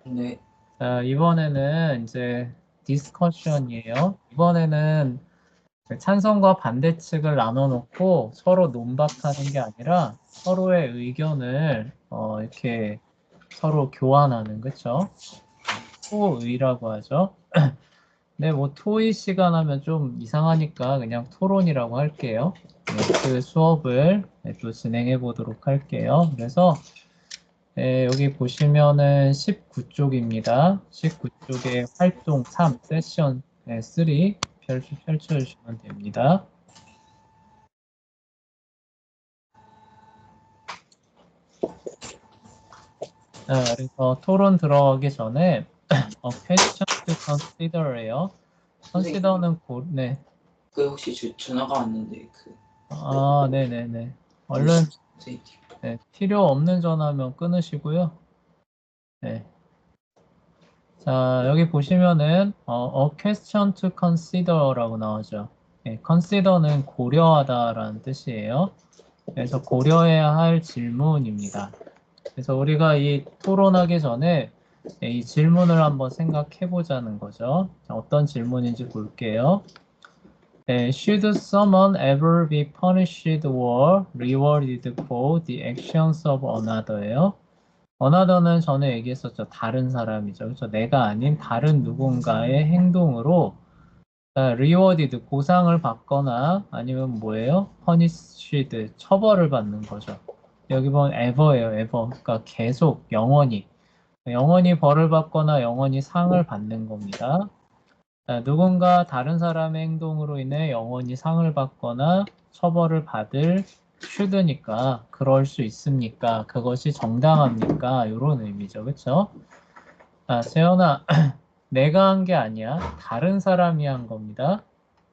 네. 자, 이번에는 이제 디스커션이에요. 이번에는 찬성과 반대 측을 나눠놓고 서로 논박하는 게 아니라 서로의 의견을 이렇게 서로 교환하는, 그쵸? 토의라고 하죠. 네, 뭐 토의 시간 하면 좀 이상하니까 그냥 토론이라고 할게요. 네, 그 수업을 또 진행해 보도록 할게요. 그래서 여기 보시면은 19쪽입니다. 19쪽에 활동 3, 세션 3 펼쳐주시면 됩니다. 자, 그래서 토론 들어가기 전에 question to consider예요. 선생님, consider는 네. 그 혹시 전화가 왔는데 아, 네네네. 얼른 누구시죠, 선생님? 네, 필요 없는 전화면 끊으시고요. 네. 자, 여기 보시면은 a question to consider라고 나오죠. 네, consider는 고려하다라는 뜻이에요. 그래서 고려해야 할 질문입니다. 그래서 우리가 이 토론하기 전에 이 질문을 한번 생각해 보자는 거죠. 자, 어떤 질문인지 볼게요. 네, should someone ever be punished or rewarded for the actions of another예요. another는 전에 얘기했었죠. 다른 사람이죠. 그렇죠? 내가 아닌 다른 누군가의 행동으로 rewarded 보상을 받거나 아니면 뭐예요? punished 처벌을 받는 거죠. 여기 보면 ever예요. ever. 그러니까 계속 영원히 영원히 벌을 받거나 영원히 상을 받는 겁니다. 누군가 다른 사람의 행동으로 인해 영원히 상을 받거나 처벌을 받을 should니까 그럴 수 있습니까? 그것이 정당합니까? 이런 의미죠. 그렇죠? 재현아, 내가 한 게 아니야. 다른 사람이 한 겁니다.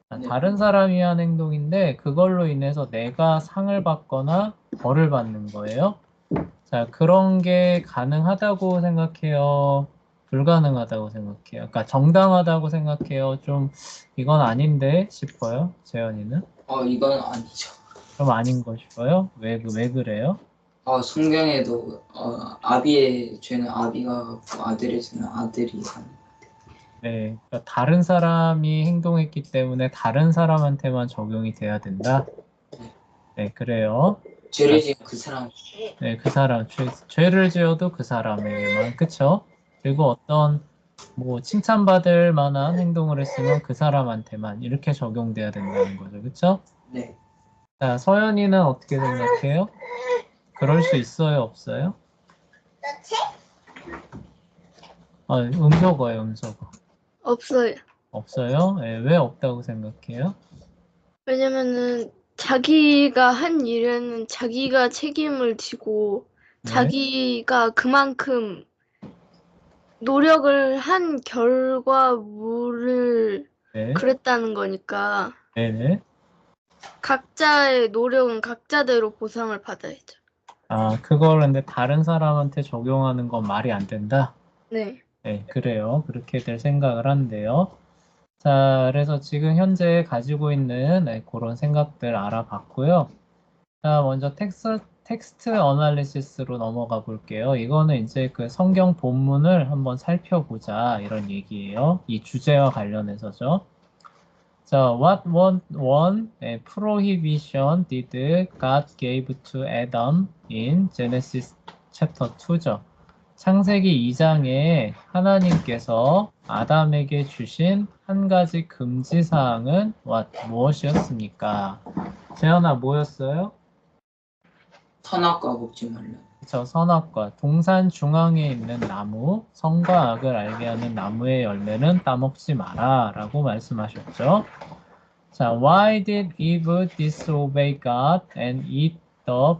네. 다른 사람이 한 행동인데 그걸로 인해서 내가 상을 받거나 벌을 받는 거예요. 자, 그런 게 가능하다고 생각해요. 불가능하다고 생각해요. 그러니까 정당하다고 생각해요. 좀 이건 아닌데 싶어요. 재현이는. 이건 아니죠. 좀 아닌 거 싶어요. 왜 그래요? 성경에도 아비의 죄는 아비가 갚고 아들의 죄는 아들이 하는. 네, 그러니까 다른 사람이 행동했기 때문에 다른 사람한테만 적용이 돼야 된다. 네. 네, 그래요. 자, 죄를 지은 그 사람. 네, 그 사람, 죄를 지어도 그 사람에게만, 그쵸? 그리고 어떤, 뭐, 칭찬받을 만한 행동을 했으면 그 사람한테만 이렇게 적용돼야 된다는 거죠. 그쵸? 네. 자, 서연이는 어떻게 생각해요? 그럴 수 있어요, 없어요? 음소거예요, 음소거. 없어요. 없어요? 예, 왜 없다고 생각해요? 왜냐면은 자기가 한 일에는 자기가 책임을 지고 네, 자기가 그만큼 노력을 한 결과물을 네, 그랬다는 거니까 네네. 각자의 노력은 각자대로 보상을 받아야죠. 그걸 근데 다른 사람한테 적용하는 건 말이 안 된다? 네. 네, 그래요. 그렇게 될 생각을 한대요. 자, 그래서 지금 현재 가지고 있는 그런 생각들 알아봤고요. 자, 먼저 텍스트 어널리시스로 넘어가 볼게요. 이거는 이제 그 성경 본문을 한번 살펴보자 이런 얘기예요. 이 주제와 관련해서죠. 자, what one prohibition did God gave to Adam in Genesis chapter 2죠. 창세기 2장에 하나님께서 아담에게 주신 한 가지 금지 사항은 무엇이었습니까? 재현아, 뭐였어요? 선악과 먹지 말라. 그쵸, 선악과 동산 중앙에 있는 나무, 선과 악을 알게 하는 나무의 열매는 따먹지 마라 라고 말씀하셨죠. 자, why did Eve disobey God and eat the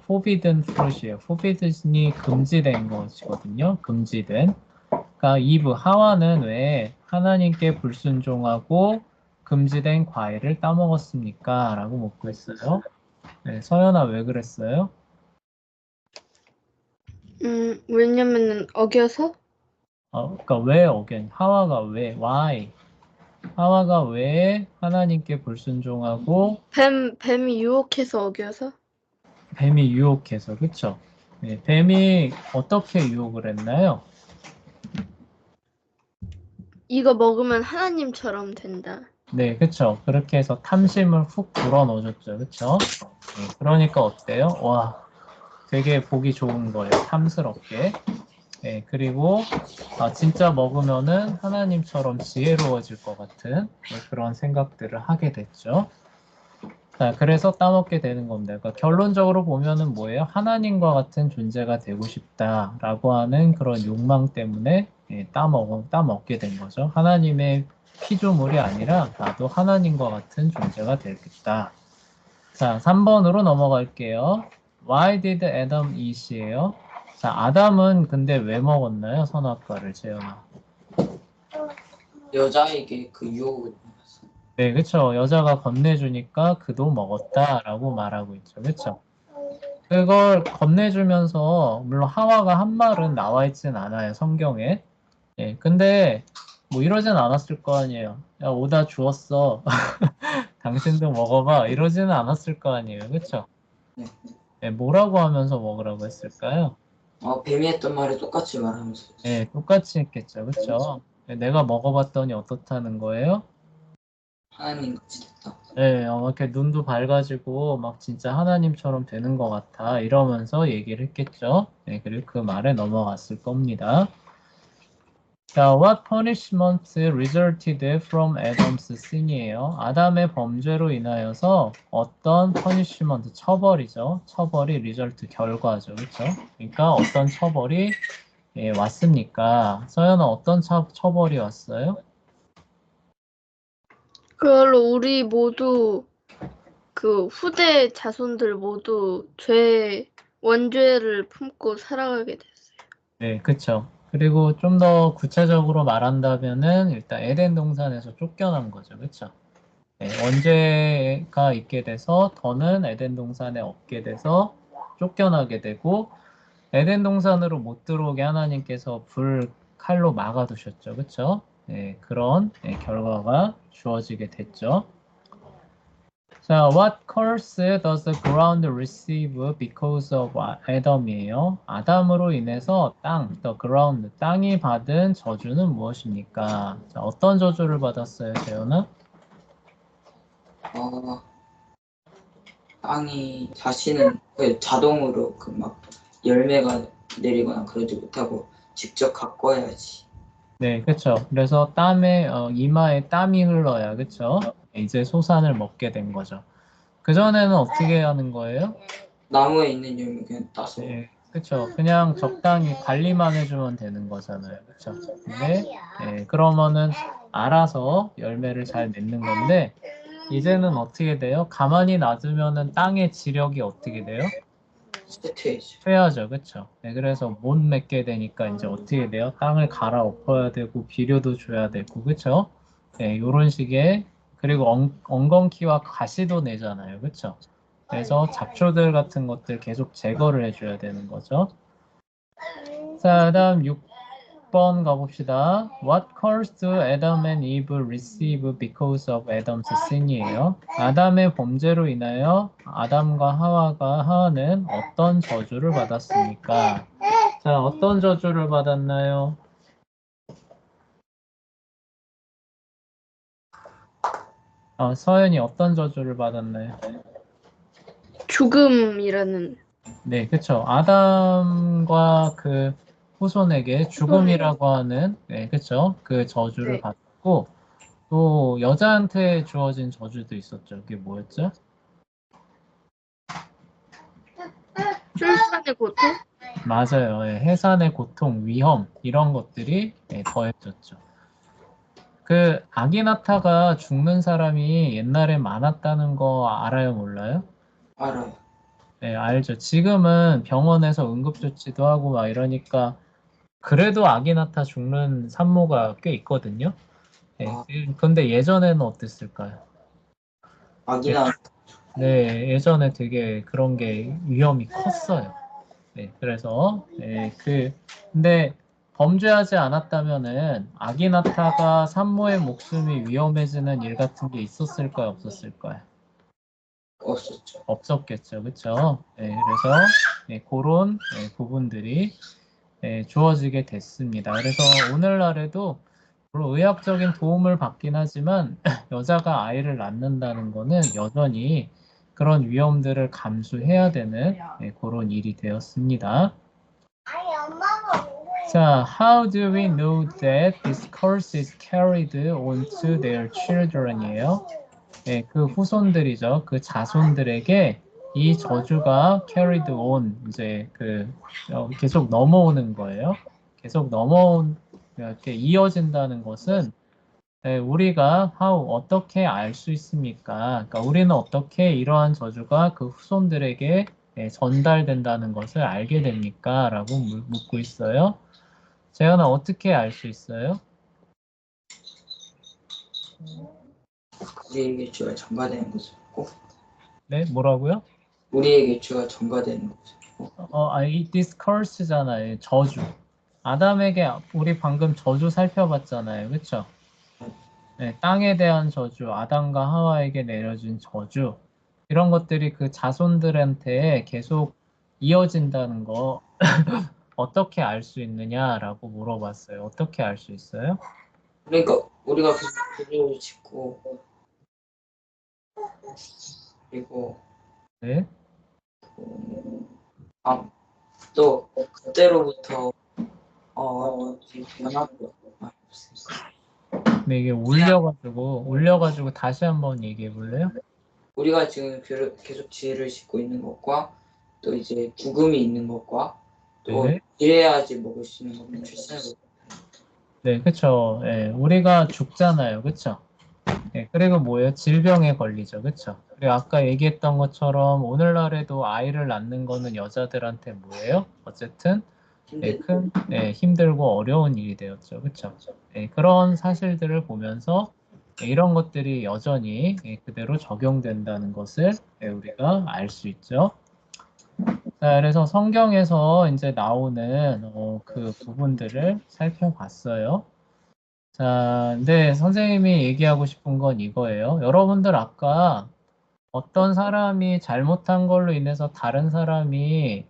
forbidden fruit이에요. forbidden이 금지된 것이거든요. 금지된. 그러니까 이브, 하와는 왜 하나님께 불순종하고 금지된 과일을 따먹었습니까? 라고 묻고 있어요. 네, 서연아 왜 그랬어요? 왜냐면은 어겨서 그러니까 왜 하와가 왜, why? 하와가 왜 하나님께 불순종하고 뱀이 유혹해서 어겨서 뱀이 유혹해서, 그쵸? 네, 뱀이 어떻게 유혹을 했나요? 이거 먹으면 하나님처럼 된다. 네, 그쵸. 그렇게 해서 탐심을 훅 불어넣어줬죠. 그쵸? 네, 그러니까 어때요? 와, 되게 보기 좋은 거예요. 탐스럽게. 네, 그리고 진짜 먹으면은 하나님처럼 지혜로워질 것 같은 그런 생각들을 하게 됐죠. 자, 그래서 따먹게 되는 겁니다. 그러니까 결론적으로 보면은 뭐예요? 하나님과 같은 존재가 되고 싶다라고 하는 그런 욕망 때문에 따먹게 된 거죠. 하나님의 피조물이 아니라 나도 하나님과 같은 존재가 되겠다. 자, 3번으로 넘어갈게요. Why did Adam eat이에요? 자, 아담은 근데 왜 먹었나요? 선악과를, 재현아. 여자에게 그 유혹을 받았어. 네, 그쵸. 여자가 건네주니까 그도 먹었다라고 말하고 있죠. 그쵸. 그걸 건네주면서, 물론 하와가 한 말은 나와 있진 않아요, 성경에. 예, 근데 뭐 이러진 않았을 거 아니에요. 야, 오다 주웠어. 당신도 먹어봐. 이러지는 않았을 거 아니에요. 그쵸? 네. 예, 뭐라고 하면서 먹으라고 했을까요? 뱀이 했던 말을 똑같이 말하면서. 예, 똑같이 했겠죠. 그쵸? 예, 내가 먹어봤더니 어떻다는 거예요? 하나님 같이 됐다. 네, 이렇게 눈도 밝아지고 막 진짜 하나님처럼 되는 것 같아 이러면서 얘기를 했겠죠. 네, 그리고 그 말에 넘어갔을 겁니다. 자, what punishment resulted from Adam's sin이에요. 아담의 범죄로 인하여서 어떤 punishment, 처벌이죠. 처벌이 result, 결과죠. 그렇죠? 그러니까 어떤 처벌이 왔습니까? 서연아, 어떤 처벌이 왔어요? 그걸로 우리 모두 그 후대 자손들 모두 원죄를 품고 살아가게 됐어요. 네, 그쵸. 그리고 좀 더 구체적으로 말한다면은 일단 에덴 동산에서 쫓겨난 거죠. 그쵸? 네, 원죄가 있게 돼서 더는 에덴 동산에 없게 돼서 쫓겨나게 되고 에덴 동산으로 못 들어오게 하나님께서 칼로 막아두셨죠. 그쵸? 네, 그런 결과가 주어지게 됐죠. 자, what curse does the ground receive because of Adam이에요. 아담으로 인해서 the ground, 땅이 받은 저주는 무엇입니까? 자, 어떤 저주를 받았어요, 재현아? 어, 땅이 자신은 자동으로 그 막 열매가 내리거나 그러지 못하고 직접 갖고 와야지. 네, 그쵸. 그래서 이마에 땀이 흘러야, 그쵸? 이제 소산을 먹게 된 거죠. 그전에는 어떻게 하는 거예요? 나무에 있는 열매 그냥 따서. 네, 그쵸. 그냥 적당히 관리만 해주면 되는 거잖아요. 그쵸. 근데, 그러면은 알아서 열매를 잘 맺는 건데, 이제는 어떻게 돼요? 가만히 놔두면은 땅의 지력이 어떻게 돼요? 쇠퇴해져. 쇠하죠. 그쵸. 네, 그래서 못 맺게 되니까 이제 어떻게 돼요? 땅을 갈아엎어야 되고, 비료도 줘야 되고, 그쵸? 네, 요런 식의, 그리고 엉겅퀴와 가시도 내잖아요. 그쵸? 그래서 잡초들 같은 것들 계속 제거를 해줘야 되는 거죠. 자, 다음 6번 가봅시다. What curse do Adam and Eve receive because of Adam's sin이에요. 아담의 범죄로 인하여 아담과 하와는 어떤 저주를 받았습니까? 자, 어떤 저주를 받았나요? 서연이 어떤 저주를 받았나요? 죽음이라는. 네, 그쵸. 아담과 그 후손에게 죽음이라고 하는, 네, 그쵸. 그 저주를 네. 받고, 또 여자한테 주어진 저주도 있었죠. 그게 뭐였죠? 출산의 고통? 맞아요. 예, 해산의 고통, 위험, 이런 것들이 더해졌죠. 그 아기나타가 죽는 사람이 옛날에 많았다는 거 알아요, 몰라요? 알아요. 네, 알죠. 지금은 병원에서 응급조치도 하고 막 이러니까 그래도 아기나타 죽는 산모가 꽤 있거든요. 네, 아, 근데 예전에는 어땠을까요? 아기나 네, 예전에 되게 그런 게 위험이 컸어요. 네, 그래서 근데 범죄하지 않았다면은 아기나타가 산모의 목숨이 위험해지는 일 같은 게 있었을까요, 없었을까요? 없었죠. 없었겠죠, 그렇죠? 네, 그래서 그런 부분들이 주어지게 됐습니다. 그래서 오늘날에도 물론 의학적인 도움을 받긴 하지만 여자가 아이를 낳는다는 거는 여전히 그런 위험들을 감수해야 되는 그런 일이 되었습니다. 자, how do we know that this curse is carried on to their children이에요. 그 후손들이죠. 그 자손들에게 이 저주가 carried on 이제 계속 넘어오는 거예요. 계속 이렇게 이어진다는 것은 우리가 어떻게 알 수 있습니까? 그러니까 우리는 어떻게 이러한 저주가 그 후손들에게 전달된다는 것을 알게 됩니까? 라고 묻고 있어요. 재현아, 어떻게 알 수 있어요? 우리에게 죄가 전가되는 거죠. 꼭 네, 뭐라고요? 우리에게 죄가 전가되는 거죠. 이 discurse잖아요. 저주. 아담에게 우리 방금 저주 살펴봤잖아요. 그쵸? 네, 땅에 대한 저주, 아담과 하와에게 내려진 저주, 이런 것들이 그 자손들한테 계속 이어진다는 거 어떻게 알 수 있느냐라고 물어봤어요. 어떻게 알 수 있어요? 그러니까 우리가 계속 죄를 짓고 그리고 네, 또 그때로부터 변하고 근데 이게 울려가지고 다시 한번 얘기해 볼래요? 우리가 지금 계속 지혜를 짓고 있는 것과 또 이제 죽음이 있는 것과 또 네. 이래야지 먹을 수 있는 것과 출산을 네, 그쵸. 예, 우리가 죽잖아요. 그쵸? 예, 그리고 뭐예요? 질병에 걸리죠. 그쵸? 그리고 아까 얘기했던 것처럼 오늘날에도 아이를 낳는 거는 여자들한테 뭐예요? 어쨌든 힘들고 어려운 일이 되었죠. 그쵸? 예, 그런 사실들을 보면서 이런 것들이 여전히 그대로 적용된다는 것을 우리가 알 수 있죠. 자, 그래서 성경에서 이제 나오는 그 부분들을 살펴봤어요. 자, 근데 선생님이 얘기하고 싶은 건 이거예요. 여러분들 아까 어떤 사람이 잘못한 걸로 인해서 다른 사람이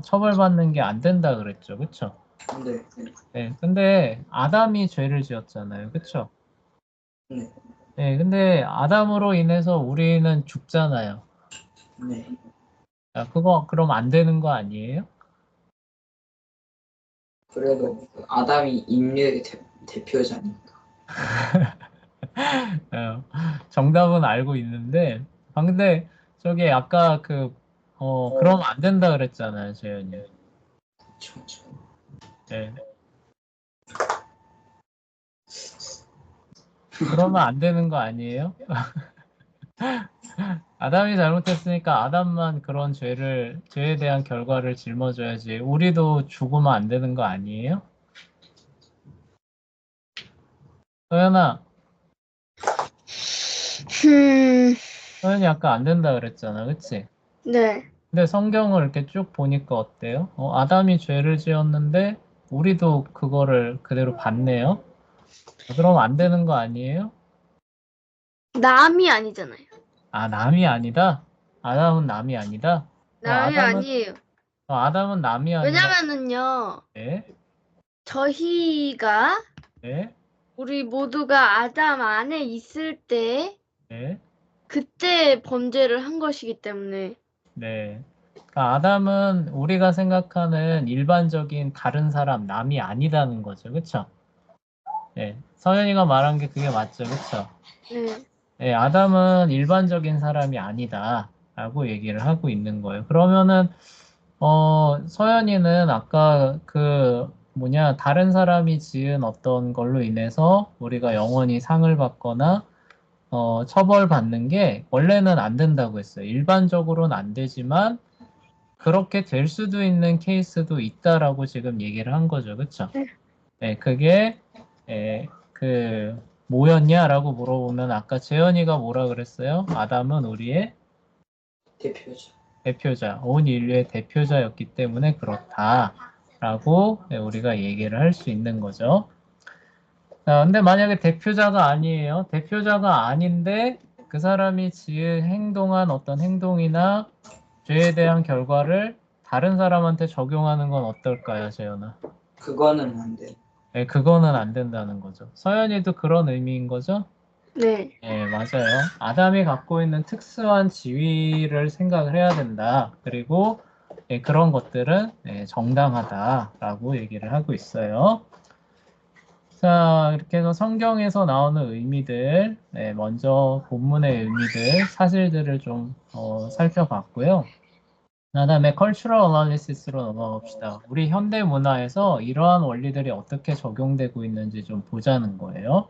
처벌받는 게 안 된다 그랬죠. 그쵸? 네. 네, 근데 아담이 죄를 지었잖아요. 그쵸? 네. 네, 근데 아담으로 인해서 우리는 죽잖아요. 네. 자, 그거 그럼 안 되는 거 아니에요? 그래도 그 아담이 인류의 대표자니까. 정답은 알고 있는데, 근데 저기 아까 그럼 안 된다 그랬잖아요, 재현이. 그렇죠. 네. 그러면 안 되는 거 아니에요? 아담이 잘못했으니까 아담만 그런 죄에 대한 결과를 짊어져야지. 우리도 죽으면 안 되는 거 아니에요? 서연아, 서연이 아까 안 된다 그랬잖아, 그치? 네. 근데 성경을 이렇게 쭉 보니까 어때요? 아담이 죄를 지었는데 우리도 그거를 그대로 받네요. 그럼 안 되는 거 아니에요? 남이 아니잖아요. 아, 남이 아니다? 아담은 남이 아니다? 남이 아니에요. 아담은 남이 아니라. 왜냐면은요, 네? 저희가 네? 우리 모두가 아담 안에 있을 때 네? 그때 범죄를 한 것이기 때문에. 네. 그러니까 아담은 우리가 생각하는 일반적인 다른 사람, 남이 아니다는 거죠. 그쵸? 네. 서연이가 말한 게 그게 맞죠. 그쵸? 네. 네, 아담은 일반적인 사람이 아니다. 라고 얘기를 하고 있는 거예요. 그러면은, 서연이는 아까 다른 사람이 지은 어떤 걸로 인해서 우리가 영원히 상을 받거나, 처벌받는 게 원래는 안 된다고 했어요. 일반적으로는 안 되지만, 그렇게 될 수도 있는 케이스도 있다라고 지금 얘기를 한 거죠. 그쵸? 네. 네, 그게, 뭐였냐라고 물어보면 아까 재현이가 뭐라 그랬어요? 아담은 우리의 대표자, 온 인류의 대표자였기 때문에 그렇다라고 우리가 얘기를 할 수 있는 거죠. 자, 근데 만약에 대표자가 아니에요. 대표자가 아닌데 그 사람이 행동한 어떤 행동이나 죄에 대한 결과를 다른 사람한테 적용하는 건 어떨까요, 재현아? 그거는 안 돼. 네, 그거는 안 된다는 거죠. 서연이도 그런 의미인 거죠? 네. 네, 맞아요. 아담이 갖고 있는 특수한 지위를 생각을 해야 된다. 그리고 그런 것들은 정당하다라고 얘기를 하고 있어요. 자, 이렇게 해서 성경에서 나오는 의미들, 먼저 본문의 의미들, 사실들을 좀 살펴봤고요. 그다음에 cultural analysis로 넘어갑시다. 우리 현대 문화에서 이러한 원리들이 어떻게 적용되고 있는지 좀 보자는 거예요.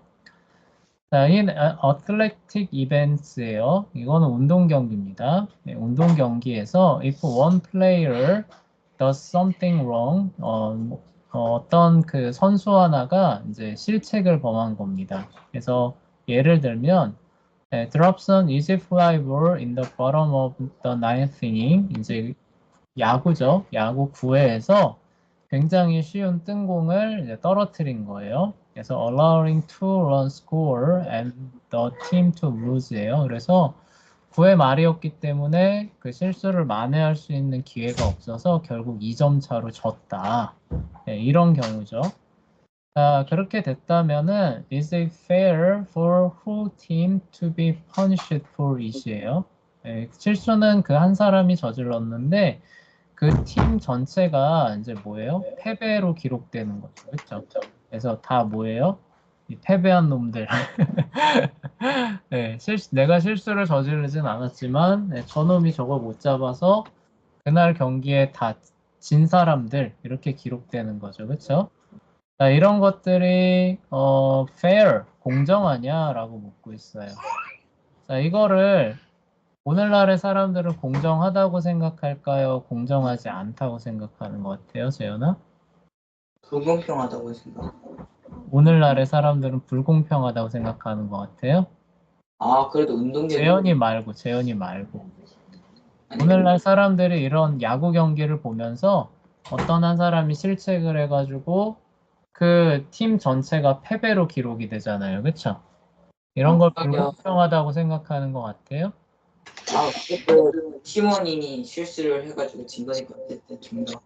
자, in athletic events예요. 이거는 운동 경기입니다. 운동 경기에서 if one player does something wrong, 어떤 그 선수 하나가 이제 실책을 범한 겁니다. 그래서 예를 들면 drops an easy fly ball in the bottom of the ninth inning. 이제 야구죠. 야구 9회에서 굉장히 쉬운 뜬공을 이제 떨어뜨린 거예요. 그래서 allowing two run score and the team to lose예요. 그래서 9회 말이었기 때문에 그 실수를 만회할 수 있는 기회가 없어서 결국 2점 차로 졌다. 이런 경우죠. 자, 그렇게 됐다면은 is it fair for whole team to be punished for it이에요. 실수는 그 한 사람이 저질렀는데 그 팀 전체가 이제 뭐예요? 패배로 기록되는 거죠. 그렇죠? 그래서 다 뭐예요? 이 패배한 놈들. 네, 내가 실수를 저지르진 않았지만 저놈이 저거 못 잡아서 그날 경기에 다 진 사람들 이렇게 기록되는 거죠. 그렇죠? 자, 이런 것들이 fair, 공정하냐라고 묻고 있어요. 자, 이거를 오늘날의 사람들은 공정하다고 생각할까요? 공정하지 않다고 생각하는 것 같아요, 재현아? 불공평하다고 생각. 오늘날의 사람들은 불공평하다고 생각하는 것 같아요? 아, 그래도 운동 경기. 재현이 말고. 아니, 오늘날 사람들이 이런 야구 경기를 보면서 어떤 한 사람이 실책을 해가지고 그 팀 전체가 패배로 기록이 되잖아요, 그렇죠? 이런 걸 불공평하다고 생각하는 것 같아요? 그것도 팀원이 실수를 해가지고 진 거니까 어쨌든 정당.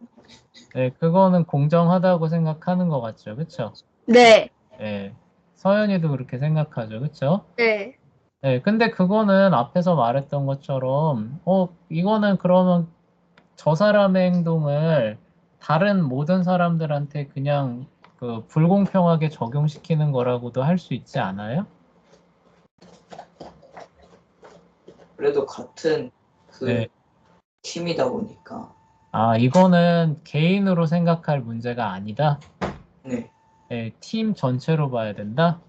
네, 그거는 공정하다고 생각하는 것 같죠, 그렇죠? 네. 네, 서연이도 그렇게 생각하죠, 그렇죠? 네. 네, 근데 그거는 앞에서 말했던 것처럼, 이거는 그러면 저 사람의 행동을 다른 모든 사람들한테 그냥 그 불공평하게 적용시키는 거라고도 할 수 있지 않아요? 그래도 같은 그 네. 팀이다 보니까. 아, 이거는 개인으로 생각할 문제가 아니다. 네. 네, 팀 전체로 봐야 된다.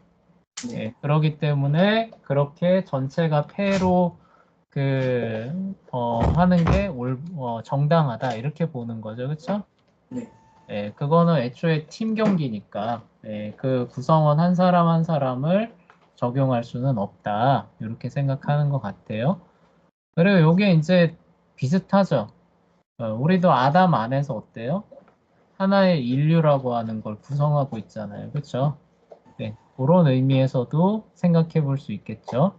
네. 네, 그렇기 때문에 그렇게 전체가 패로 하는 게 정당하다 이렇게 보는 거죠, 그렇죠? 네. 네, 그거는 애초에 팀 경기니까 그 구성원 한 사람 한 사람을 적용할 수는 없다 이렇게 생각하는 것 같아요. 그리고 이게 이제 비슷하죠. 우리도 아담 안에서 어때요? 하나의 인류라고 하는 걸 구성하고 있잖아요, 그렇죠? 네, 그런 의미에서도 생각해 볼 수 있겠죠.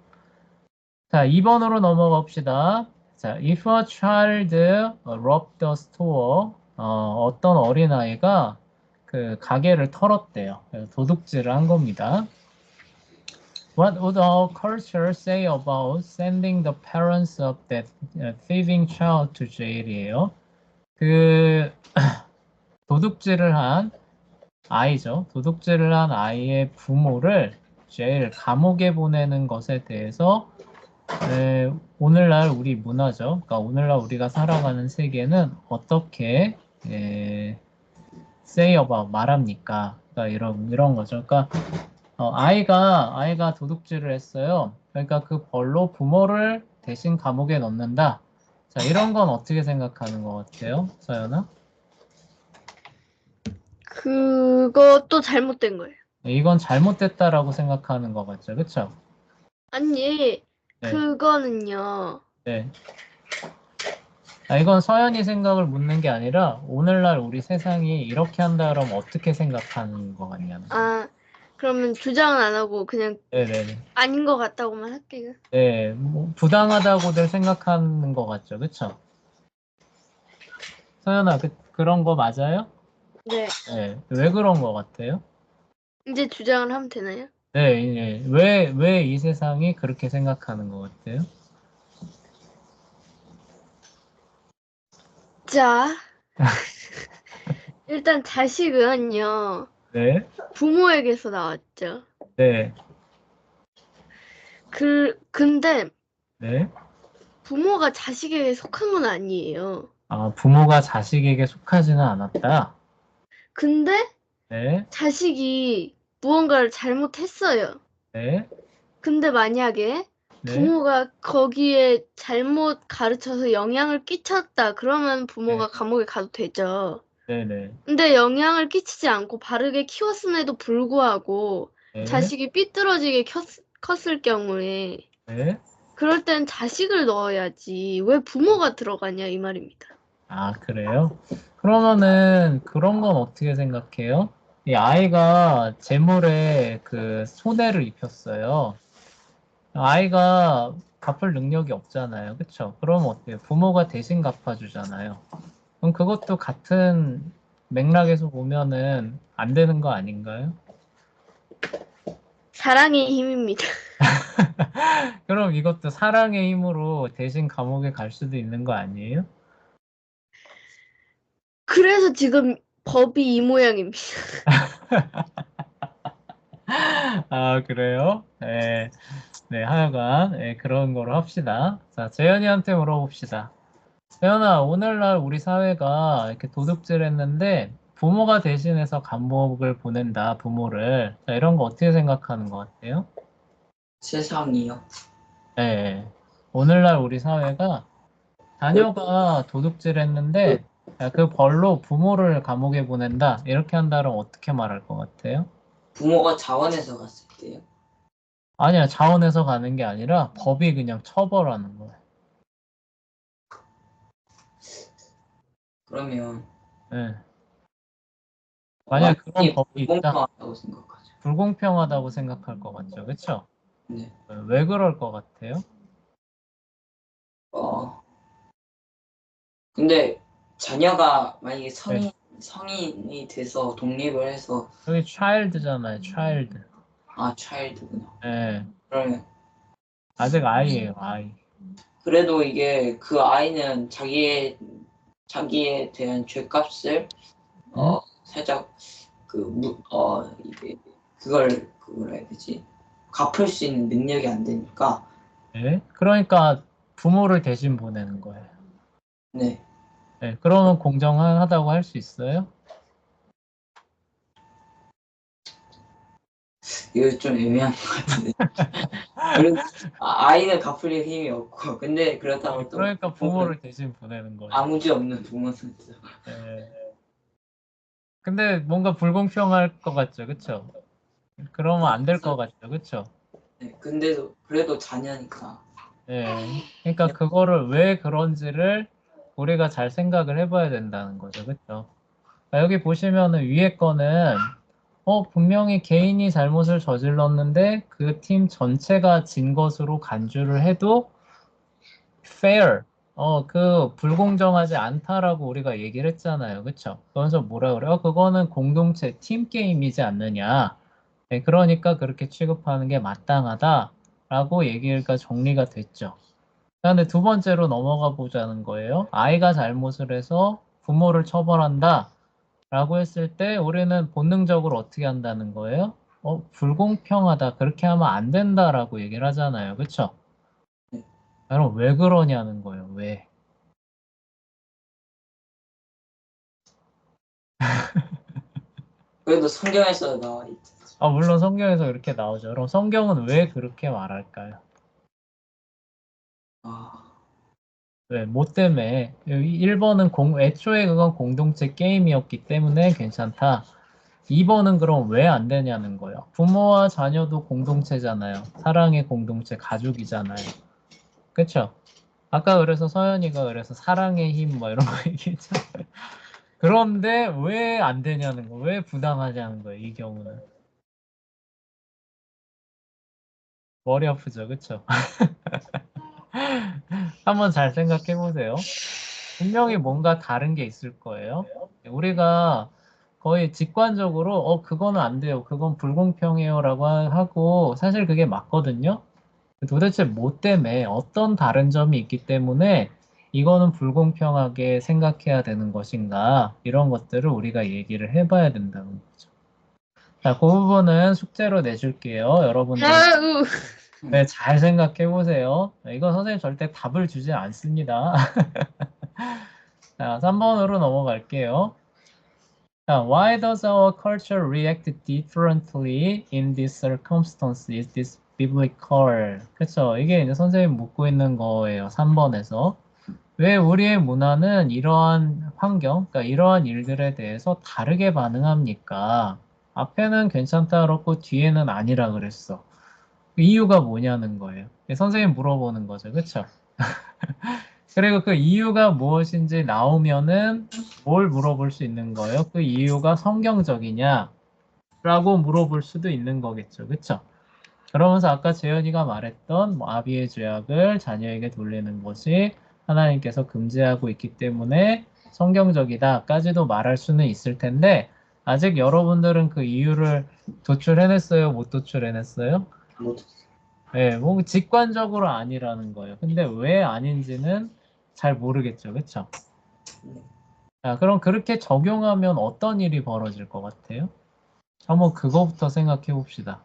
자, 2번으로 넘어가 봅시다. 자, if a child robbed the store, 어떤 어린아이가 그 가게를 털었대요. 그래서 도둑질을 한 겁니다. What would our culture say about sending the parents of that thieving child to jail이에요. 그 도둑질을 한 아이죠. 도둑질을 한 아이의 부모를 제일 감옥에 보내는 것에 대해서 오늘날 우리 문화죠. 그러니까 오늘날 우리가 살아가는 세계는 어떻게 say about 말합니까? 그러니까 이런 거죠. 그러니까 아이가 도둑질을 했어요. 그러니까 그 벌로 부모를 대신 감옥에 넣는다. 자, 이런 건 어떻게 생각하는 것 같아요, 서연아? 그것도 잘못된 거예요. 이건 잘못됐다라고 생각하는 것 같죠, 그렇죠? 아니, 네. 그거는요. 네. 이건 서연이 생각을 묻는 게 아니라 오늘날 우리 세상이 이렇게 한다 그러면 어떻게 생각하는 것 같냐는 거예요. 아, 그러면 주장은 안 하고 그냥 네네네. 아닌 것 같다고만 할게요. 네, 뭐 부당하다고들 생각하는 것 같죠, 그쵸? 서연아, 그런 거 맞아요? 네. 네, 왜 그런 것 같아요? 이제 주장을 하면 되나요? 네, 예. 왜 이 세상이 그렇게 생각하는 것 같아요? 자, 일단 자식은요, 네, 부모에게서 나왔죠. 네, 근데 네. 부모가 자식에게 속한 건 아니에요. 아, 부모가 자식에게 속하지는 않았다. 근데 네, 자식이 무언가를 잘못했어요. 네, 근데 만약에 네, 부모가 거기에 잘못 가르쳐서 영향을 끼쳤다. 그러면 네, 부모가 감옥에 가도 되죠. 네, 네, 근데 영향을 끼치지 않고 바르게 키웠음에도 불구하고 네, 자식이 삐뚤어지게 컸을 경우에 네. 그럴 땐 자식을 넣어야지. 왜 부모가 들어가냐 이 말입니다. 아, 그래요? 그러면은 그런 건 어떻게 생각해요? 이 아이가 재물에 그 손해를 입혔어요. 아이가 갚을 능력이 없잖아요. 그쵸? 그럼 어때요? 부모가 대신 갚아주잖아요. 그럼 그것도 같은 맥락에서 보면은 안 되는 거 아닌가요? 사랑의 힘입니다. 그럼 이것도 사랑의 힘으로 대신 감옥에 갈 수도 있는 거 아니에요? 그래서 지금 법이 이 모양입니다. 아, 그래요? 네, 네, 하여간 네, 그런 거로 합시다. 자, 재현이한테 물어봅시다. 재현아, 오늘날 우리 사회가 이렇게 도둑질했는데 부모가 대신해서 감옥을 보낸다, 부모를. 자, 이런 거 어떻게 생각하는 것 같아요? 세상이요. 네, 오늘날 우리 사회가 자녀가 도둑질했는데 그 벌로 부모를 감옥에 보낸다, 이렇게 한다면 어떻게 말할 것 같아요? 부모가 자원해서 갔을 때요. 아니야, 자원해서 가는 게 아니라 법이 그냥 처벌하는 거예요. 그러면 네. 만약 그런 완전히 법이 있다, 불공평하다고 생각하죠. 불공평하다고 생각할 것 같죠, 그쵸? 네. 왜 그럴 것 같아요? 어, 근데 자녀가 만약에 네. 성인이 돼서 독립을 해서 여기 child잖아요, child. 차일드구나. 네. 그러면 아직 아이예요, 아이. 그래도 이게 그 아이는 자기에 대한 죄값을 응? 살짝 이게 그걸 해야 되지. 갚을 수 있는 능력이 안 되니까. 네. 그러니까 부모를 대신 보내는 거예요. 네. 네. 그러면 공정하다고 할 수 있어요? 이거 좀 애매한 것 같은데. 그리고 아이는 갚을 힘이 없고, 근데 네. 그렇다고 또 그러니까 부모는 부모를 대신 보내는 거예요. 아무 죄 없는 부모는 있어. 네. 근데 뭔가 불공평할 것 같죠, 그쵸? 그러면 안 될 것 같죠, 그쵸? 네, 근데도 그래도 자녀니까. 네. 그러니까 그거를 왜 그런지를 우리가 잘 생각을 해봐야 된다는 거죠, 그쵸? 여기 보시면은 위에 거는 분명히 개인이 잘못을 저질렀는데 그 팀 전체가 진 것으로 간주를 해도 fair, 그 불공정하지 않다라고 우리가 얘기를 했잖아요. 그쵸? 그러면서 뭐라 그래요? 그거는 공동체 팀 게임이지 않느냐. 네, 그러니까 그렇게 취급하는 게 마땅하다라고 얘기가 정리가 됐죠. 그런데 두 번째로 넘어가 보자는 거예요. 아이가 잘못을 해서 부모를 처벌한다. 라고 했을 때 우리는 본능적으로 어떻게 한다는 거예요? 불공평하다. 그렇게 하면 안 된다라고 얘기를 하잖아요. 그쵸? 여러분, 왜 그러냐는 거예요. 왜? 그래도 성경에서 나와 있죠. 물론 성경에서 이렇게 나오죠. 그럼 성경은 왜 그렇게 말할까요? 아, 왜? 뭐 때문에? 1번은 애초에 그건 공동체 게임이었기 때문에 괜찮다. 2번은 그럼 왜 안 되냐는 거예요. 부모와 자녀도 공동체잖아요. 사랑의 공동체, 가족이잖아요. 그쵸? 아까 그래서 서연이가 그래서 사랑의 힘 뭐 이런 거 얘기했잖아요. 그런데 왜 안 되냐는 거, 왜 부당하냐는 거예요, 이 경우는. 머리 아프죠, 그쵸? 한번 잘 생각해 보세요. 분명히 뭔가 다른 게 있을 거예요. 우리가 거의 직관적으로 그거는 안 돼요. 그건 불공평해요라고 하고 사실 그게 맞거든요. 도대체 뭐 때문에 어떤 다른 점이 있기 때문에 이거는 불공평하게 생각해야 되는 것인가 이런 것들을 우리가 얘기를 해봐야 된다는 거죠. 자, 그 부분은 숙제로 내줄게요. 여러분들 아우. 네, 잘 생각해 보세요. 이거 선생님 절대 답을 주지 않습니다. 자, 3번으로 넘어갈게요. 자, why does our culture react differently in this circumstance? Is this biblical? 그쵸? 이게 이제 선생님 묻고 있는 거예요. 3번에서. 왜 우리의 문화는 이러한 환경, 그러니까 이러한 일들에 대해서 다르게 반응합니까? 앞에는 괜찮다 그렇고 뒤에는 아니라 그랬어. 그 이유가 뭐냐는 거예요. 선생님 물어보는 거죠. 그쵸? 그리고 그 이유가 무엇인지 나오면은 뭘 물어볼 수 있는 거예요? 그 이유가 성경적이냐? 라고 물어볼 수도 있는 거겠죠. 그쵸? 그러면서 아까 재현이가 말했던 아비의 죄악을 자녀에게 돌리는 것이 하나님께서 금지하고 있기 때문에 성경적이다까지도 말할 수는 있을 텐데 아직 여러분들은 그 이유를 도출해냈어요? 못 도출해냈어요? 못 네, 뭐 직관적으로 아니라는 거예요. 근데 왜 아닌지는 잘 모르겠죠. 그쵸? 자, 그럼 그렇게 적용하면 어떤 일이 벌어질 것 같아요? 한번 그거부터 생각해 봅시다.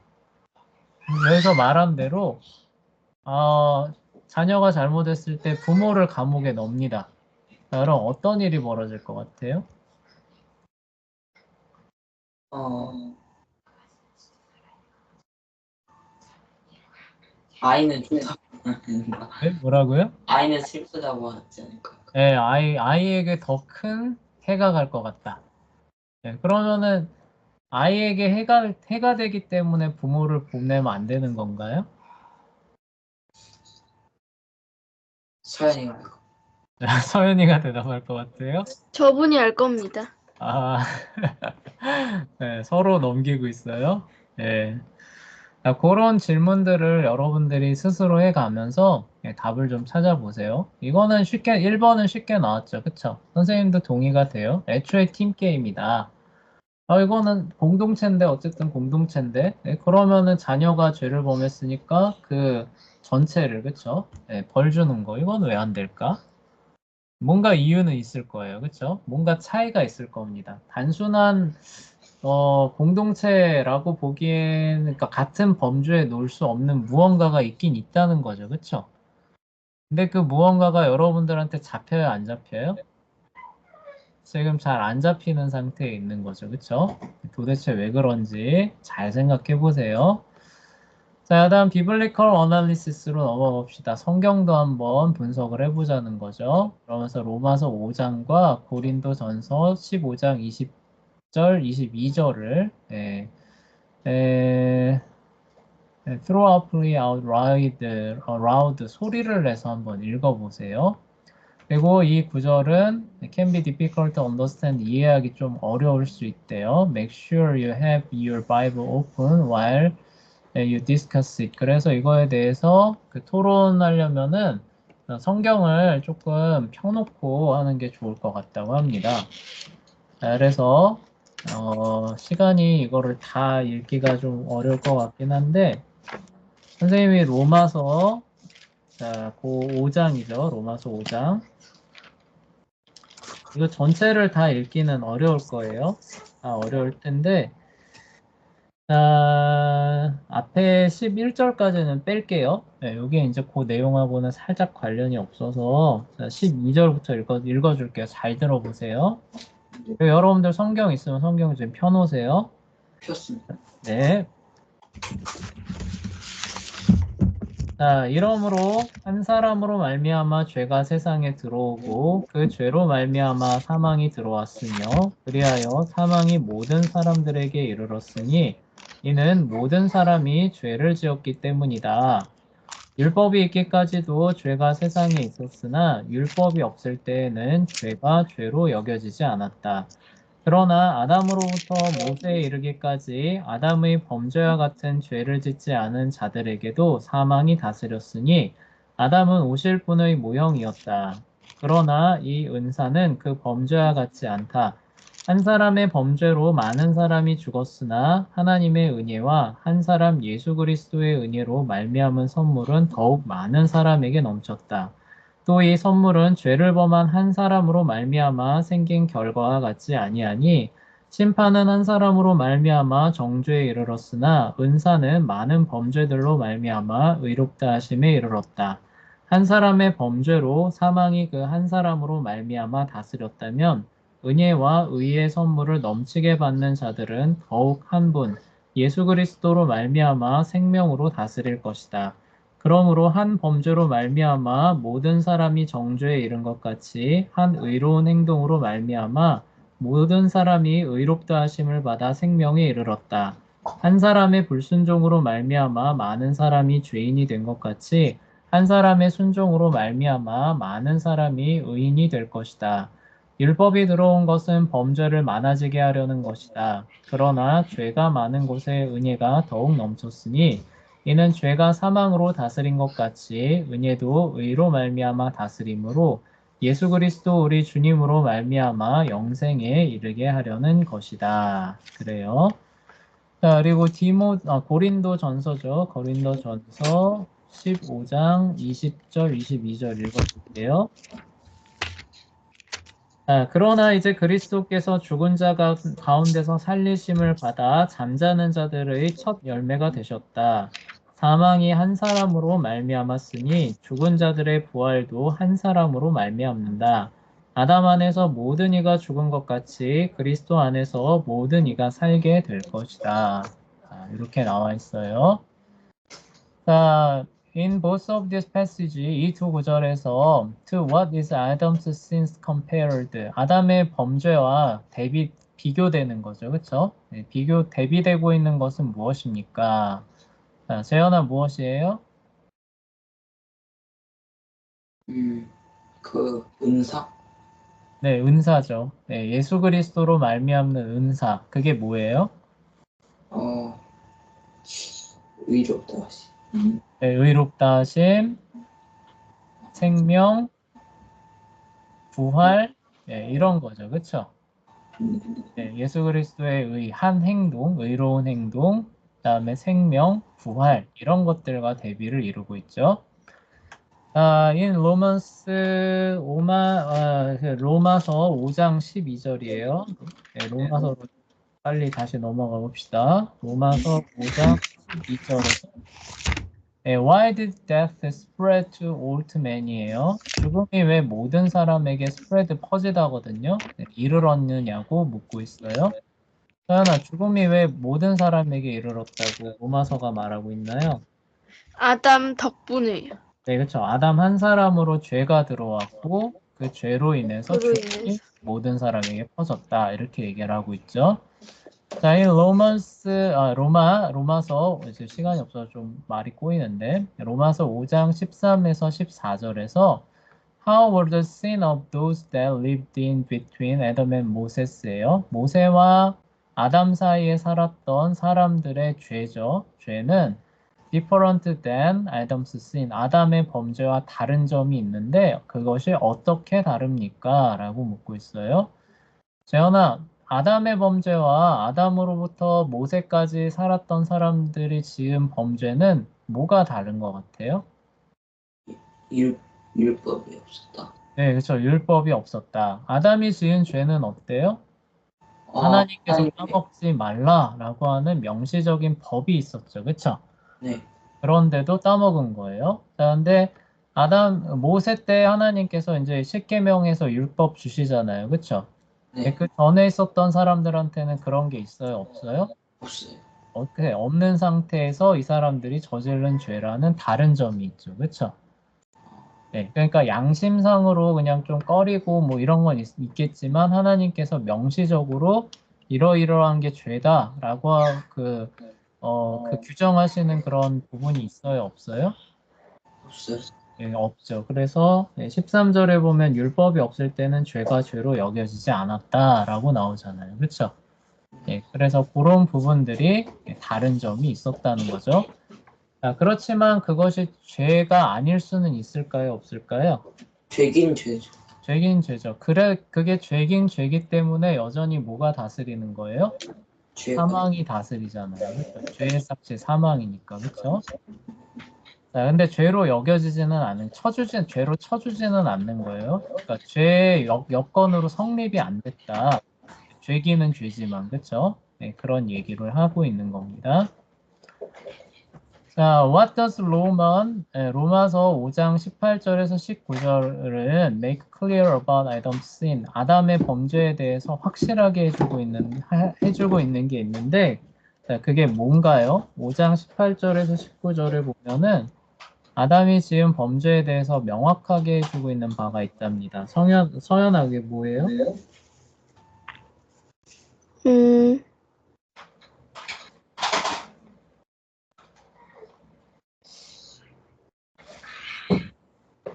여기서 말한 대로 자녀가 잘못했을 때 부모를 감옥에 넣습니다. 자, 그럼 어떤 일이 벌어질 것 같아요? 아이는 좋다고 네? 뭐라고요? 아이는 슬프다고 하지 않을까요? 네, 아이에게 더 큰 해가 갈 것 같다. 네, 그러면은 아이에게 해가 되기 때문에 부모를 보내면 안 되는 건가요? 서연이가 할까? 서연이가 대답할 것 같아요. 저분이 알 겁니다. 아, 네, 서로 넘기고 있어요. 네. 자, 그런 질문들을 여러분들이 스스로 해가면서 답을 좀 찾아보세요. 이거는 1번은 쉽게 나왔죠. 그쵸? 선생님도 동의가 돼요. 애초에 팀게임이다. 이거는 공동체인데, 어쨌든 공동체인데, 네, 그러면은 자녀가 죄를 범했으니까 그 전체를, 그쵸? 네, 벌 주는 거, 이건 왜 안 될까? 뭔가 이유는 있을 거예요. 그쵸? 뭔가 차이가 있을 겁니다. 단순한 공동체라고 보기엔, 그러니까 같은 범주에 놓을 수 없는 무언가가 있긴 있다는 거죠. 그쵸? 근데 그 무언가가 여러분들한테 잡혀요, 안 잡혀요? 지금 잘 안 잡히는 상태에 있는 거죠. 그쵸? 도대체 왜 그런지 잘 생각해 보세요. 자, 다음 비블리컬 어널리시스로 넘어가 봅시다. 성경도 한번 분석을 해보자는 거죠. 그러면서 로마서 5장과 고린도전서 15장 20절, 22절을 throughoutly out loud so리를 내서 한번 읽어보세요. 그리고 이 구절은 can be difficult to understand 이해하기 좀 어려울 수 있대요. Make sure you have your Bible open while you discuss it. 그래서 이거에 대해서 토론하려면은 성경을 조금 펴놓고 하는 게 좋을 것 같다고 합니다. 그래서 시간이 이거를 다 읽기가 좀 어려울 것 같긴 한데 선생님이 로마서 그 5장이죠. 로마서 5장. 이거 전체를 다 읽기는 어려울 거예요. 어려울 텐데 앞에 11절까지는 뺄게요. 네, 이게 이제 그 내용하고는 살짝 관련이 없어서 12절부터 읽어줄게요. 잘 들어보세요. 여러분들 성경 있으면 성경 좀 펴놓으세요. 폈습니다. 네. 자, 이러므로 한 사람으로 말미암아 죄가 세상에 들어오고 그 죄로 말미암아 사망이 들어왔으며 그리하여 사망이 모든 사람들에게 이르렀으니 이는 모든 사람이 죄를 지었기 때문이다. 율법이 있기까지도 죄가 세상에 있었으나 율법이 없을 때에는 죄가 죄로 여겨지지 않았다. 그러나 아담으로부터 모세에 이르기까지 아담의 범죄와 같은 죄를 짓지 않은 자들에게도 사망이 다스렸으니 아담은 오실 분의 모형이었다. 그러나 이 은사는 그 범죄와 같지 않다. 한 사람의 범죄로 많은 사람이 죽었으나 하나님의 은혜와 한 사람 예수 그리스도의 은혜로 말미암은 선물은 더욱 많은 사람에게 넘쳤다. 또 이 선물은 죄를 범한 한 사람으로 말미암아 생긴 결과와 같지 아니하니 심판은 한 사람으로 말미암아 정죄에 이르렀으나 은사는 많은 범죄들로 말미암아 의롭다 하심에 이르렀다. 한 사람의 범죄로 사망이 그 한 사람으로 말미암아 다스렸다면 은혜와 의의 선물을 넘치게 받는 자들은 더욱 한 분, 예수 그리스도로 말미암아 생명으로 다스릴 것이다. 그러므로 한 범죄로 말미암아 모든 사람이 정죄에 이른 것 같이 한 의로운 행동으로 말미암아 모든 사람이 의롭다 하심을 받아 생명에 이르렀다. 한 사람의 불순종으로 말미암아 많은 사람이 죄인이 된 것 같이 한 사람의 순종으로 말미암아 많은 사람이 의인이 될 것이다. 율법이 들어온 것은 범죄를 많아지게 하려는 것이다. 그러나 죄가 많은 곳에 은혜가 더욱 넘쳤으니 이는 죄가 사망으로 다스린 것 같이 은혜도 의로 말미암아 다스림으로 예수 그리스도 우리 주님으로 말미암아 영생에 이르게 하려는 것이다. 그래요. 자, 그리고 고린도 전서죠. 고린도 전서 15장 20절, 22절 읽어줄게요. 그러나 이제 그리스도께서 죽은 자 가운데서 살리심을 받아 잠자는 자들의 첫 열매가 되셨다. 사망이 한 사람으로 말미암았으니 죽은 자들의 부활도 한 사람으로 말미암는다. 아담 안에서 모든 이가 죽은 것 같이 그리스도 안에서 모든 이가 살게 될 것이다. 자, 이렇게 나와 있어요. 자, in both of these passages, 이 두 구절에서 to what is Adam's sins compared? 아담의 범죄와 비교되는 거죠. 그렇죠? 네, 대비되고 있는 것은 무엇입니까? 자, 재현아 무엇이에요? 그 은사? 네, 은사죠. 네, 예수 그리스도로 말미암는 은사. 그게 뭐예요? 어, 의롭다 하시. 네, 의롭다 하심, 생명, 부활, 네, 이런 거죠. 그렇죠? 네, 예수 그리스도의 한 행동, 의로운 행동, 그다음에 생명, 부활 이런 것들과 대비를 이루고 있죠. in 로마서 5장 12절이에요. 네, 로마서로 빨리 다시 넘어가 봅시다. 로마서 5장 12절에서 Why did death spread to all men이에요. 죽음이 왜 모든 사람에게 spread 퍼지다거든요. 네, 이르렀느냐고 묻고 있어요. 서연아, 죽음이 왜 모든 사람에게 이르렀다고 로마서가 말하고 있나요? 아담 덕분에. 네, 그렇죠. 아담 한 사람으로 죄가 들어왔고 그 죄로 인해서 그로 죽음이 인해서. 모든 사람에게 퍼졌다. 이렇게 얘기를 하고 있죠. 자, 이 로마서 이제 시간이 없어서 좀 말이 꼬이는데 로마서 5장 13에서 14절에서 How were the sin of those that lived in between Adam and Moses예요. 모세와 아담 사이에 살았던 사람들의 죄죠. 죄는 different than Adam's sin. 아담의 범죄와 다른 점이 있는데 그것이 어떻게 다릅니까? 라고 묻고 있어요. 재현아, 아담의 범죄와 아담으로부터 모세까지 살았던 사람들이 지은 범죄는 뭐가 다른 것 같아요? 율법이 없었다. 네, 그렇죠. 율법이 없었다. 아담이 지은 죄는 어때요? 하나님께서 따먹지 말라라고 하는 명시적인 법이 있었죠. 그렇죠? 네. 그런데도 따먹은 거예요. 자, 근데 모세 때 하나님께서 이제 십계명에서 율법 주시잖아요. 그렇죠? 네. 그 전에 있었던 사람들한테는 그런 게 있어요? 없어요? 없어요. 없는 상태에서 이 사람들이 저지른 죄라는 다른 점이 있죠. 그렇죠? 네, 그러니까 양심상으로 그냥 좀 꺼리고 뭐 이런 건 있겠지만 하나님께서 명시적으로 이러이러한 게 죄다라고 그 규정하시는 그런 부분이 있어요? 없어요? 없어요. 네, 없죠. 그래서 13절에 보면 율법이 없을 때는 죄가 죄로 여겨지지 않았다라고 나오잖아요. 그렇죠? 예, 그래서 그런 부분들이 다른 점이 있었다는 거죠. 자, 그렇지만 그것이 죄가 아닐 수는 있을까요? 없을까요? 죄긴 죄죠. 죄긴 죄죠. 그게 죄긴 죄기 때문에 여전히 뭐가 다스리는 거예요? 죄가 사망이 다스리잖아요. 그렇죠? 죄의 삭제 사망이니까. 그렇죠? 자, 근데 죄로 여겨지지는 않은, 죄로 쳐주지는 않는 거예요. 그러니까 죄의 여건으로 성립이 안 됐다. 죄기는 죄지만, 그쵸? 네, 그런 얘기를 하고 있는 겁니다. 자, what does 로마서 5장 18절에서 19절은 make clear about Adam's sin, 아담의 범죄에 대해서 확실하게 해주고 있는 게 있는데, 자, 그게 뭔가요? 5장 18절에서 19절을 보면은 아담이 지은 범죄에 대해서 명확하게 해주고 있는 바가 있답니다. 서연아, 그게 뭐예요? 음,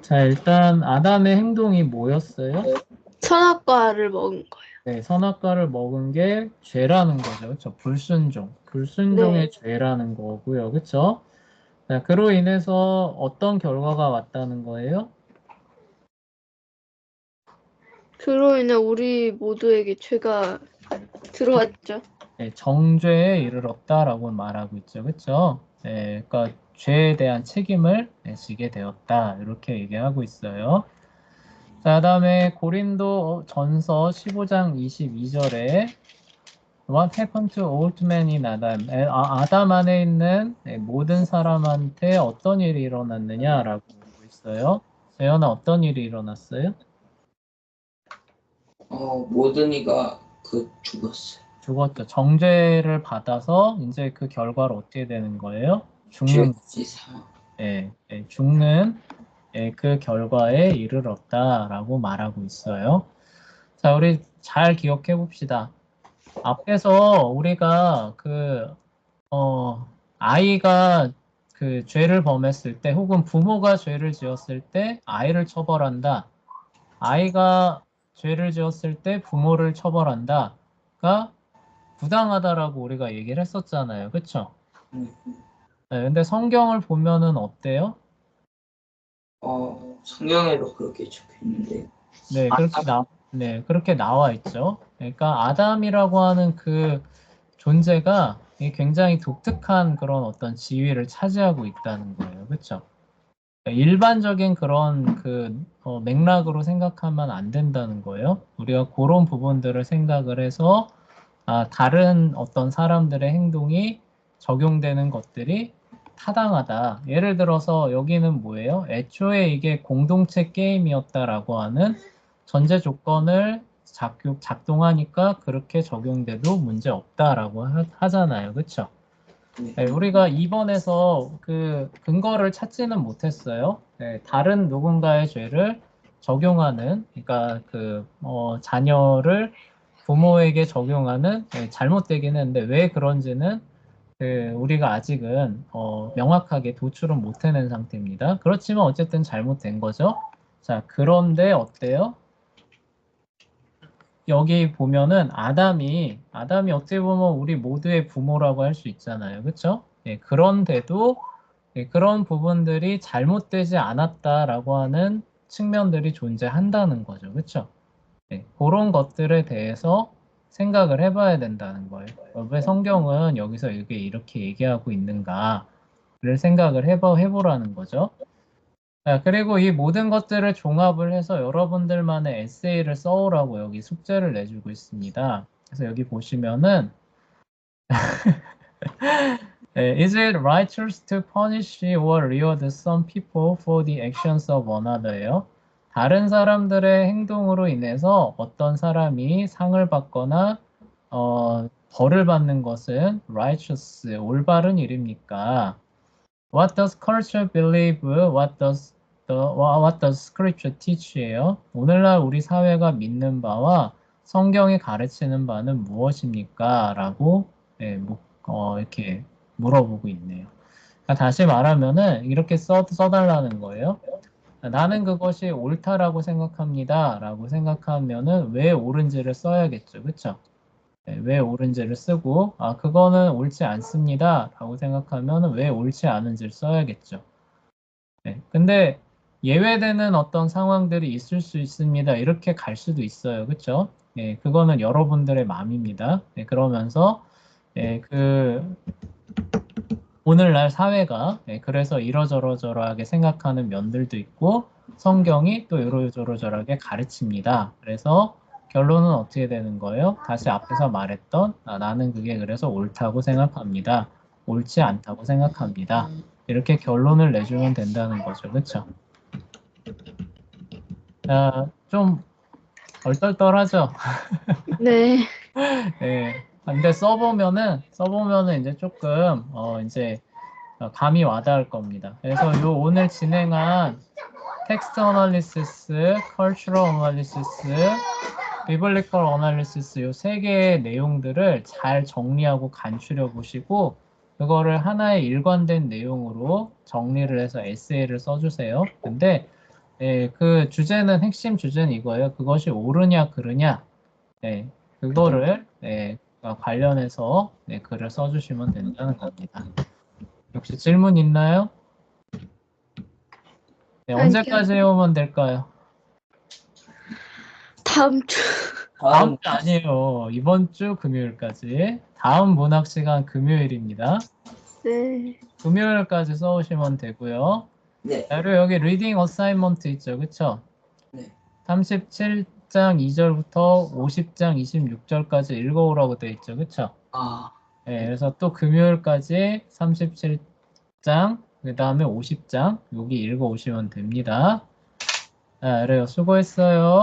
자, 일단 아담의 행동이 뭐였어요? 선악과를 먹은 거예요. 네, 선악과를 먹은 게 죄라는 거죠. 그렇죠? 불순종의 네. 죄라는 거고요. 그렇죠? 자, 그로 인해서 어떤 결과가 왔다는 거예요? 그로 인해 우리 모두에게 죄가 들어왔죠. 네, 정죄에 이르렀다라고 말하고 있죠. 그렇죠? 네, 그러니까 죄에 대한 책임을 지게 되었다. 이렇게 얘기하고 있어요. 자, 그다음에 고린도 전서 15장 22절에 What happened to old man in Adam? 아담 안에 있는 모든 사람한테 어떤 일이 일어났느냐라고 보고 있어요. 재현아, 어떤 일이 일어났어요? 모든 이가 죽었어요. 죽었죠. 정죄를 받아서 이제 그 결과로 어떻게 되는 거예요? 죽는, 죄지 사망. 죽는 그 결과에 이르렀다라고 말하고 있어요. 자, 우리 잘 기억해 봅시다. 앞에서 우리가 아이가 그 죄를 범했을 때 혹은 부모가 죄를 지었을 때 아이를 처벌한다. 아이가 죄를 지었을 때 부모를 처벌한다가 부당하다라고 우리가 얘기를 했었잖아요. 그쵸? 음, 네, 근데 성경을 보면은 어때요? 성경에도 그렇게 적혀 있는데. 네, 그렇게 나와 있죠. 그러니까 아담이라고 하는 그 존재가 굉장히 독특한 그런 어떤 지위를 차지하고 있다는 거예요. 그렇죠? 일반적인 그런 맥락으로 생각하면 안 된다는 거예요. 우리가 그런 부분들을 생각을 해서 다른 어떤 사람들의 행동이 적용되는 것들이 타당하다. 예를 들어서 여기는 뭐예요? 애초에 이게 공동체 게임이었다라고 하는 전제 조건을 작동하니까 그렇게 적용돼도 문제 없다라고 하잖아요. 그렇죠? 네, 우리가 2번에서 그 근거를 찾지는 못했어요. 네, 다른 누군가의 죄를 적용하는, 그러니까 자녀를 부모에게 적용하는 잘못되긴 했는데 왜 그런지는 우리가 아직은 명확하게 도출은 못 해낸 상태입니다. 그렇지만 어쨌든 잘못된 거죠. 자, 그런데 어때요? 여기 보면은 아담이 어떻게 보면 우리 모두의 부모라고 할 수 있잖아요. 그렇죠? 그런데도 그런 부분들이 잘못되지 않았다라고 하는 측면들이 존재한다는 거죠. 그렇죠? 그런 것들에 대해서 생각을 해봐야 된다는 거예요. 왜 성경은 여기서 이렇게 얘기하고 있는가를 생각을 해보라는 거죠. 그리고 이 모든 것들을 종합을 해서 여러분들만의 에세이를 써오라고 여기 숙제를 내주고 있습니다. 그래서 여기 보시면은 Is it righteous to punish or reward some people for the actions of another예요? 다른 사람들의 행동으로 인해서 어떤 사람이 상을 받거나 벌을 받는 것은 righteous, 올바른 일입니까? What does culture believe? What does scripture teach예요? 오늘날 우리 사회가 믿는 바와 성경이 가르치는 바는 무엇입니까? 라고 이렇게 물어보고 있네요. 그러니까 다시 말하면은 이렇게 써달라는 거예요. 나는 그것이 옳다라고 생각합니다. 라고 생각하면은 왜 옳은지를 써야겠죠. 그쵸? 왜 옳은지를 쓰고 그거는 옳지 않습니다 라고 생각하면 왜 옳지 않은지를 써야겠죠. 근데 예외되는 어떤 상황들이 있을 수 있습니다. 이렇게 갈 수도 있어요. 그렇죠? 예, 그거는 여러분들의 마음입니다. 예, 그러면서 예, 오늘날 사회가 그래서 이러저러저러하게 생각하는 면들도 있고 성경이 또 이러저러저러하게 가르칩니다. 그래서 결론은 어떻게 되는 거예요? 다시 앞에서 말했던 나는 그게 그래서 옳다고 생각합니다. 옳지 않다고 생각합니다. 이렇게 결론을 내주면 된다는 거죠. 그렇죠? 자, 좀 얼떨떨하죠? 네. 네. 근데 써보면은 이제 조금 이제 감이 와닿을 겁니다. 그래서 요 오늘 진행한 텍스트 어널리시스, 컬처럴 어널리시스, 비블리컬 어널리시스 요 세 개의 내용들을 잘 정리하고 간추려 보시고 그거를 하나의 일관된 내용으로 정리를 해서 에세이를 써주세요. 근데 그 주제는 핵심 주제는 이거예요. 그것이 옳으냐 그르냐 그거를 관련해서 글을 써주시면 된다는 겁니다. 혹시 질문 있나요? 네, 아니요. 언제까지 해오면 될까요? 다음 주. 다음 주 아니에요. 이번 주 금요일까지. 다음 문학 시간 금요일입니다. 네. 금요일까지 써오시면 되고요. 네. 자, 그리고 여기 리딩 어사이먼트 있죠. 그쵸? 네. 37장 2절부터 50장 26절까지 읽어오라고 되어 있죠. 그쵸? 아, 네, 그래서 또 금요일까지 37장, 그 다음에 50장, 여기 읽어오시면 됩니다. 자, 그래요. 수고했어요.